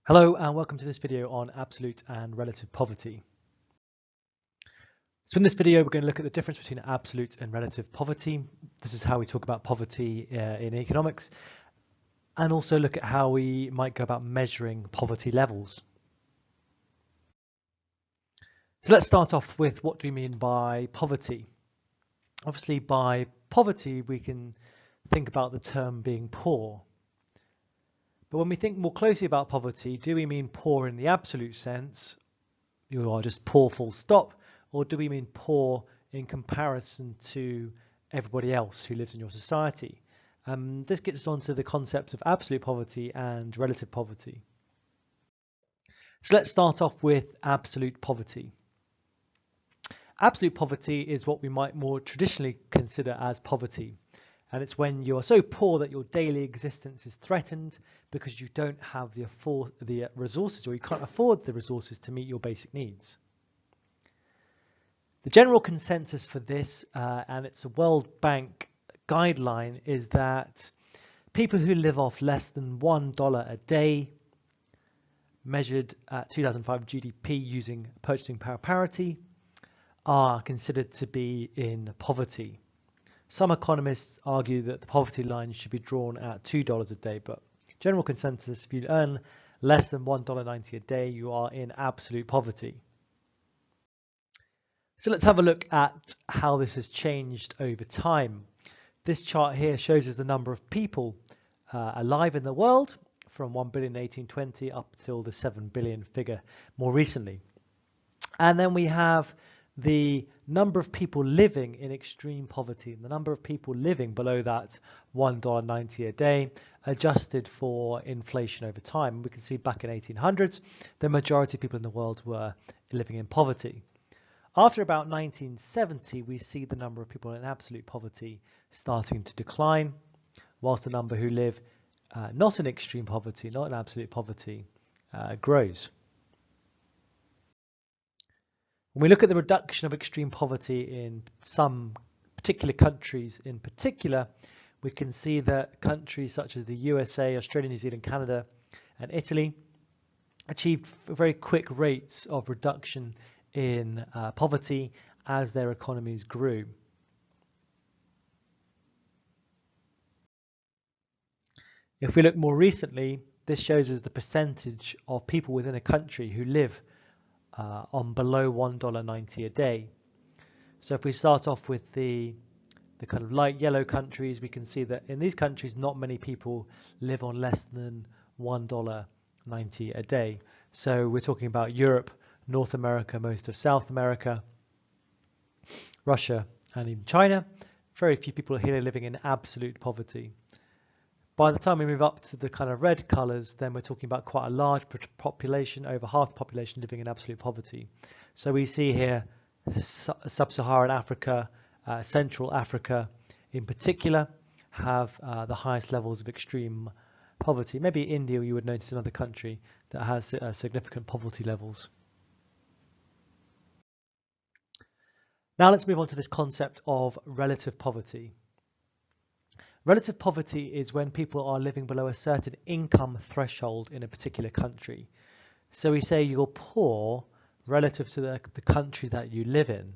Hello and welcome to this video on absolute and relative poverty. So in this video we're going to look at the difference between absolute and relative poverty. This is how we talk about poverty in economics, and also look at how we might go about measuring poverty levels. So let's start off with what do we mean by poverty. Obviously by poverty we can think about the term being poor. But when we think more closely about poverty, do we mean poor in the absolute sense? You are just poor full stop, or do we mean poor in comparison to everybody else who lives in your society? This gets us on to the concepts of absolute poverty and relative poverty. So let's start off with absolute poverty. Absolute poverty is what we might more traditionally consider as poverty. And it's when you are so poor that your daily existence is threatened because you don't have the resources, or you can't afford the resources to meet your basic needs. The general consensus for this, and it's a World Bank guideline, is that people who live off less than $1 a day, measured at 2005 GDP using purchasing power parity, are considered to be in poverty. Some economists argue that the poverty line should be drawn at $2 a day, but general consensus, if you earn less than $1.90 a day, you are in absolute poverty. So let's have a look at how this has changed over time. This chart here shows us the number of people alive in the world from 1 billion in 1820 up till the 7 billion figure more recently. And then we have the number of people living in extreme poverty, and the number of people living below that $1.90 a day, adjusted for inflation over time. We can see back in 1800s, the majority of people in the world were living in poverty. After about 1970, we see the number of people in absolute poverty starting to decline, whilst the number who live not in extreme poverty, not in absolute poverty, grows. When we look at the reduction of extreme poverty in some particular countries in particular, we can see that countries such as the USA, Australia, New Zealand, Canada, and Italy achieved very quick rates of reduction in poverty as their economies grew. If we look more recently, this shows us the percentage of people within a country who live on below $1.90 a day. So if we start off with the kind of light yellow countries, we can see that in these countries not many people live on less than $1.90 a day. So we're talking about Europe, North America, most of South America, Russia, and even China. Very few people here living in absolute poverty. By the time we move up to the kind of red colours, then we're talking about quite a large population, over half the population living in absolute poverty. So we see here Sub-Saharan Africa, Central Africa in particular, have the highest levels of extreme poverty. Maybe India, you would notice another country that has significant poverty levels. Now let's move on to this concept of relative poverty. Relative poverty is when people are living below a certain income threshold in a particular country. So we say you're poor relative to the country that you live in.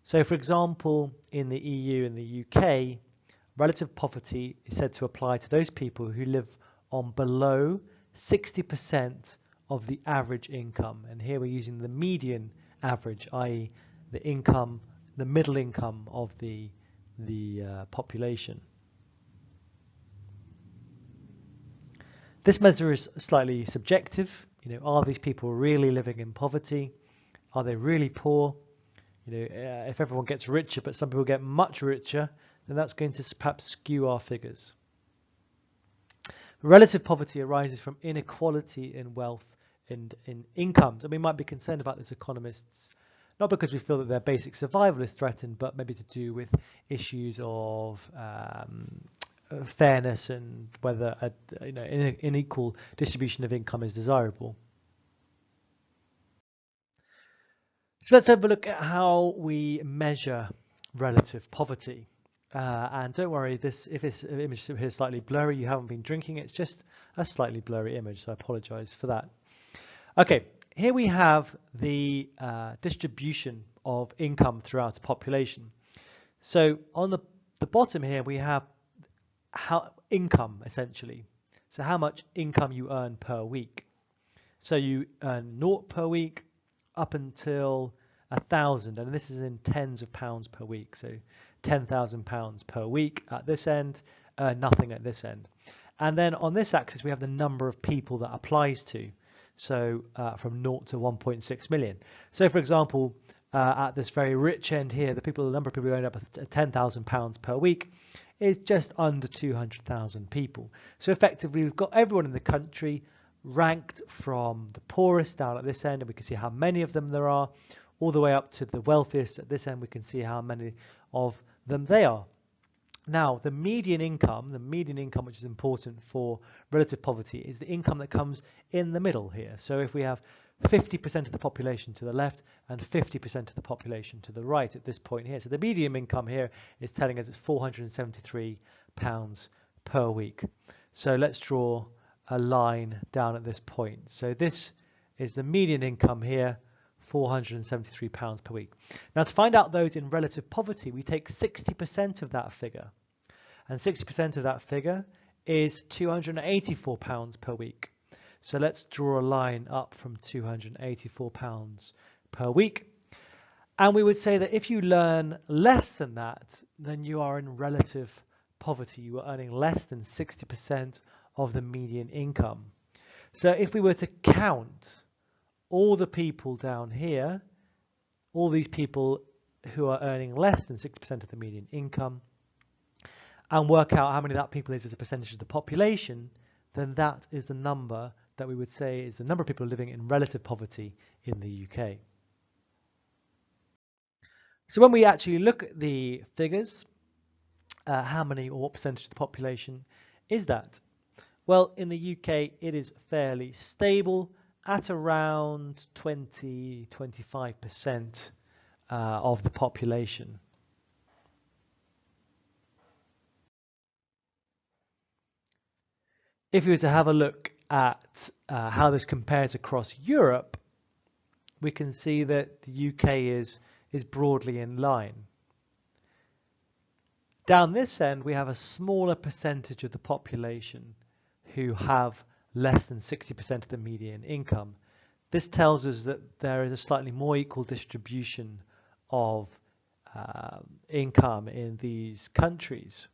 So for example, in the EU and the UK, relative poverty is said to apply to those people who live on below 60% of the average income. And here we're using the median average, i.e. the income, the middle income of the population. This measure is slightly subjective. Are these people really living in poverty? Are they really poor? If everyone gets richer, but some people get much richer, then that's going to perhaps skew our figures. Relative poverty arises from inequality in wealth and in incomes, and we might be concerned about this, economists, not because we feel that their basic survival is threatened, but maybe to do with issues of fairness and whether an equal distribution of income is desirable. So let's have a look at how we measure relative poverty. And don't worry, if this image here is slightly blurry, you haven't been drinking. It's just a slightly blurry image, so I apologize for that. Okay, here we have the distribution of income throughout the population. So on the bottom here, we have income, essentially. So how much income you earn per week. So you earn 0 per week up until 1,000, and this is in tens of pounds per week. So £10,000 per week at this end, nothing at this end. And then on this axis, we have the number of people that applies to. So from 0 to 1.6 million. So for example, at this very rich end here, the number of people who earn up £10,000 per week is just under 200,000 people. So effectively, we've got everyone in the country ranked from the poorest down at this end, and we can see how many of them there are, all the way up to the wealthiest at this end. We can see how many of them they are. Now, the median income, which is important for relative poverty, is the income that comes in the middle here. So if we have 50% of the population to the left and 50% of the population to the right at this point here. So the median income here is telling us it's £473 per week. So let's draw a line down at this point. So this is the median income here, £473 per week. Now to find out those in relative poverty, we take 60% of that figure. And 60% of that figure is £284 per week. So let's draw a line up from £284 per week. And we would say that if you learn less than that, then you are in relative poverty. You are earning less than 60% of the median income. So if we were to count all the people down here, all these people who are earning less than 60% of the median income, and work out how many of that people is as a percentage of the population, then that is the number that we would say is the number of people living in relative poverty in the UK. So when we actually look at the figures, how many or what percentage of the population is that? Well, in the UK, it is fairly stable at around 20–25% of the population. If we were to have a look at how this compares across Europe, we can see that the UK is broadly in line. Down this end, we have a smaller percentage of the population who have less than 60% of the median income. This tells us that there is a slightly more equal distribution of income in these countries.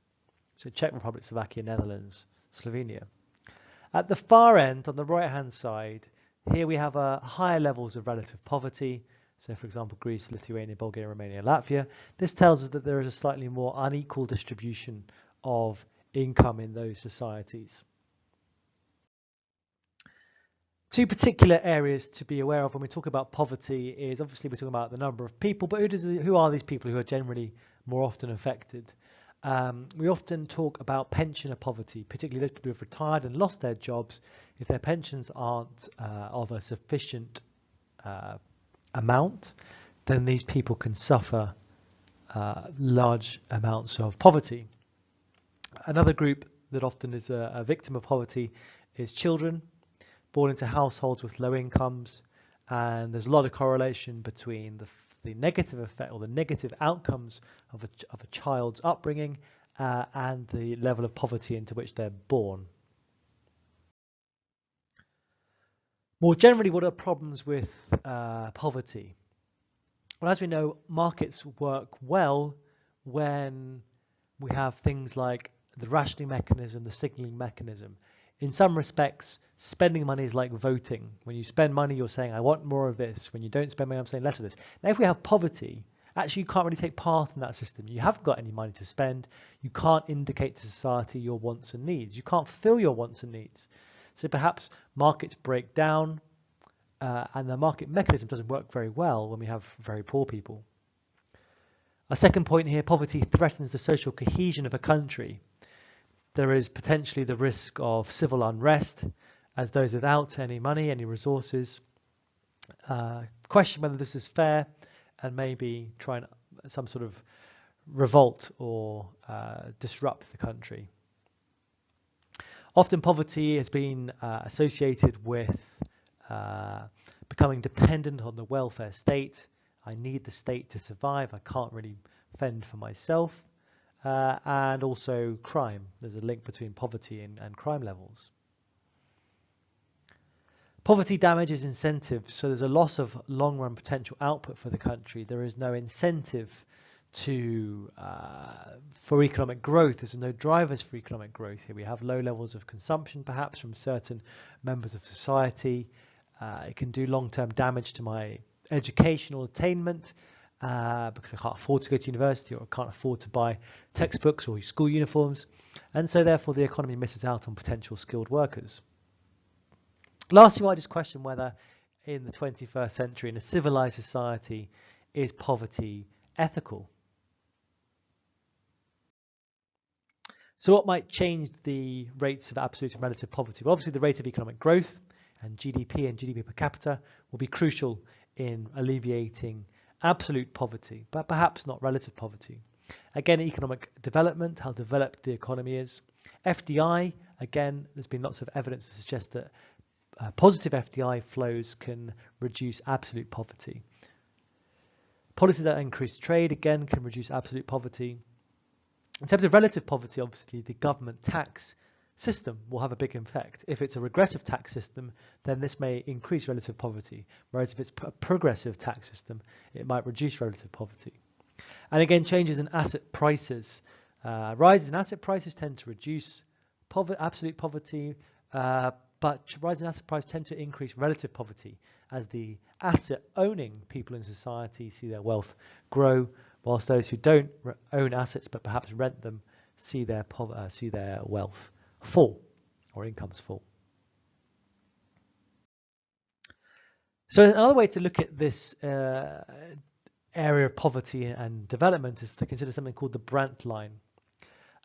So Czech Republic, Slovakia, Netherlands, Slovenia. At the far end, on the right-hand side, here we have higher levels of relative poverty. So, for example, Greece, Lithuania, Bulgaria, Romania, Latvia. This tells us that there is a slightly more unequal distribution of income in those societies. Two particular areas to be aware of when we talk about poverty is obviously we're talking about the number of people, but who are these people who are generally more often affected? We often talk about pensioner poverty, particularly those people who have retired and lost their jobs. If their pensions aren't of a sufficient amount, then these people can suffer large amounts of poverty. Another group that often is a victim of poverty is children born into households with low incomes, and there's a lot of correlation between the negative effect or the negative outcomes of a child's upbringing and the level of poverty into which they're born. More generally, what are problems with poverty? Well, as we know, markets work well when we have things like the rationing mechanism, the signaling mechanism. In some respects, spending money is like voting. When you spend money, you're saying, I want more of this. When you don't spend money, I'm saying less of this. Now, if we have poverty, actually you can't really take part in that system. You haven't got any money to spend. You can't indicate to society your wants and needs. You can't fulfill your wants and needs. So perhaps markets break down and the market mechanism doesn't work very well when we have very poor people. A second point here, poverty threatens the social cohesion of a country. There is potentially the risk of civil unrest as those without any money, any resources, question whether this is fair and maybe try some sort of revolt or disrupt the country. Often poverty has been associated with becoming dependent on the welfare state. I need the state to survive. I can't really fend for myself. And also crime. There's a link between poverty and crime levels. Poverty damages incentives, so there's a loss of long-run potential output for the country. There is no incentive for economic growth. There's no drivers for economic growth here. We have low levels of consumption, perhaps from certain members of society. It can do long-term damage to my educational attainment because I can't afford to go to university, or I can't afford to buy textbooks or school uniforms, and so therefore the economy misses out on potential skilled workers. Lastly, I just question whether in the 21st century, in a civilized society, is poverty ethical? So what might change the rates of absolute and relative poverty? Well, obviously the rate of economic growth and GDP per capita will be crucial in alleviating absolute poverty, but perhaps not relative poverty. Again, economic development, how developed the economy is. FDI, again, there's been lots of evidence to suggest that positive FDI flows can reduce absolute poverty. Policies that increase trade, again, can reduce absolute poverty. In terms of relative poverty, obviously, the government tax system will have a big effect. If it's a regressive tax system, then this may increase relative poverty, whereas if it's a progressive tax system, it might reduce relative poverty. And again, changes in asset prices. Rises in asset prices tend to reduce absolute poverty, but rising asset prices tend to increase relative poverty as the asset-owning people in society see their wealth grow, whilst those who don't own assets but perhaps rent them see their wealth fall or incomes fall. So another way to look at this area of poverty and development is to consider something called the Brandt line.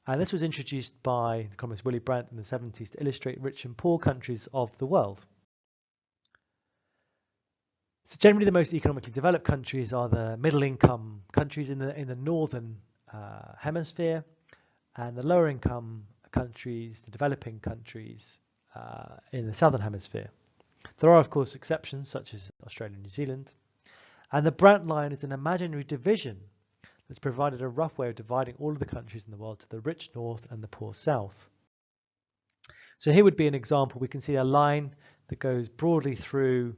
And this was introduced by the economist Willy Brandt in the 70s to illustrate rich and poor countries of the world. So generally the most economically developed countries are the middle income countries in the northern hemisphere, and the lower income countries, the developing countries in the southern hemisphere. There are of course exceptions such as Australia and New Zealand. And the Brandt line is an imaginary division that's provided a rough way of dividing all of the countries in the world to the rich north and the poor south. So here would be an example. We can see a line that goes broadly through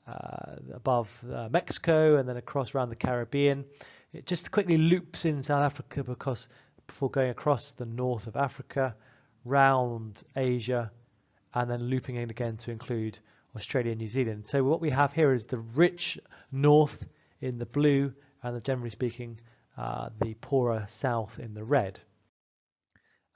above Mexico and then across around the Caribbean. It just quickly loops in South Africa before going across the north of Africa, round Asia, and then looping in again to include Australia and New Zealand. So what we have here is the rich north in the blue and generally speaking the poorer south in the red.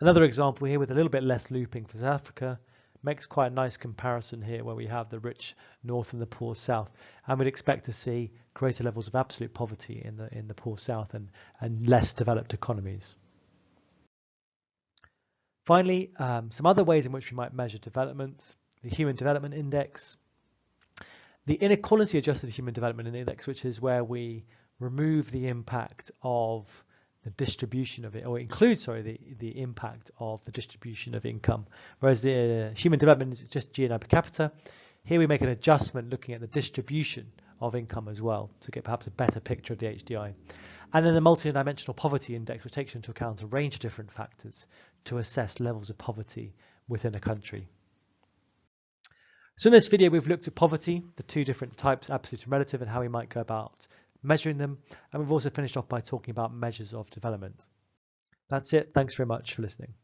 Another example here with a little bit less looping for South Africa makes quite a nice comparison here where we have the rich north and the poor south, and we'd expect to see greater levels of absolute poverty in the poor south and less developed economies. Finally, some other ways in which we might measure development: the Human Development Index, the Inequality Adjusted Human Development Index, which is where we remove the impact of the distribution of it, or includes, the impact of the distribution of income, whereas the human development is just GNI per capita. Here we make an adjustment looking at the distribution of income as well to get perhaps a better picture of the HDI. And then the multidimensional poverty index, which takes into account a range of different factors to assess levels of poverty within a country. So in this video we've looked at poverty, the two different types, absolute and relative, and how we might go about measuring them, and we've also finished off by talking about measures of development. That's it. Thanks very much for listening.